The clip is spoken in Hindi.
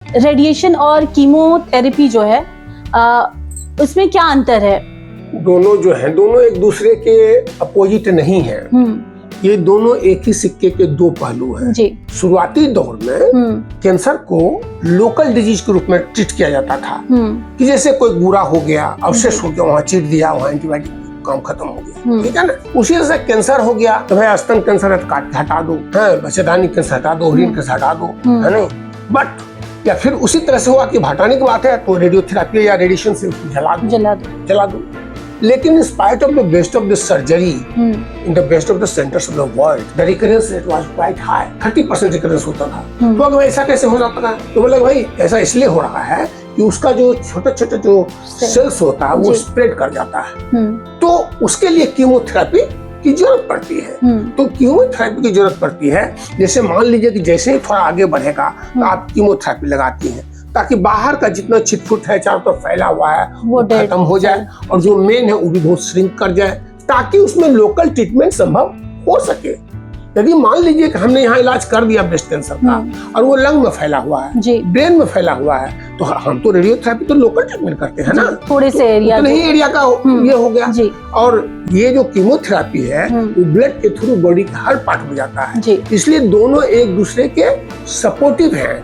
रेडिएशन और कीमोथेरेपी जो है उसमें क्या अंतर है? दोनों जो है दोनों एक दूसरे के अपोजिट नहीं है। ये दोनों एक ही सिक्के के दो पहलू हैं। जी। शुरुआती दौर में कैंसर को लोकल डिजीज के रूप में ट्रीट किया जाता था कि जैसे कोई बुरा हो गया, अवशेष हो गया, वहाँ चीट दिया, वहाँ एंटीबायोटिक काम खत्म हो गया, ठीक है ना। उसी तरह से कैंसर हो गया तो भाई स्तन कैंसर है तो काट के हटा दो, बच्चेदानी कैंसर हटा दो, ओरिन कैंसर हटा दो, है नहीं। बट या फिर उसी तरह से हुआ कि हटाने की बात है तो रेडियोथेरेपी या रेडिएशन से जला दो। लेकिन in spite of the best of the surgery, in the best of the centers of the world, the recurrence rate was quite high. 30% recurrence होता था। तो अगर ऐसा कैसे हो जाता था? तो बोले भाई ऐसा इसलिए हो रहा है कि उसका जो छोटे-छोटे जो सेल्स होता है वो स्प्रेड कर जाता है। तो उसके लिए कीमोथेरेपी की जरूरत पड़ती है। तो कीमोथेरेपी की जरूरत पड़ती है। जैसे मान लीजिए कि जैसे ही थोड़ा आगे बढ़ेगा तो आप कीमोथेरेपी लगाती हैं ताकि बाहर का जितना छिटफुट है, चारों तरफ फैला हुआ है, वो खत्म हो जाए और जो मेन है वो भी बहुत श्रिंक कर जाए ताकि उसमें लोकल ट्रीटमेंट संभव हो सके। यदि मान लीजिए कि हमने यहाँ इलाज कर दिया ब्रेस्ट कैंसर का और वो लंग में फैला हुआ है, ब्रेन में फैला हुआ है, तो हम तो रेडियोथेरेपी तो लोकल ट्रीटमेंट करते हैं ना, थोड़े से एरिया, नहीं एरिया का ये हो गया। और ये जो कीमोथेरेपी है वो ब्लड के थ्रू बॉडी के हर पार्ट में जाता है, इसलिए दोनों एक दूसरे के सपोर्टिव हैं।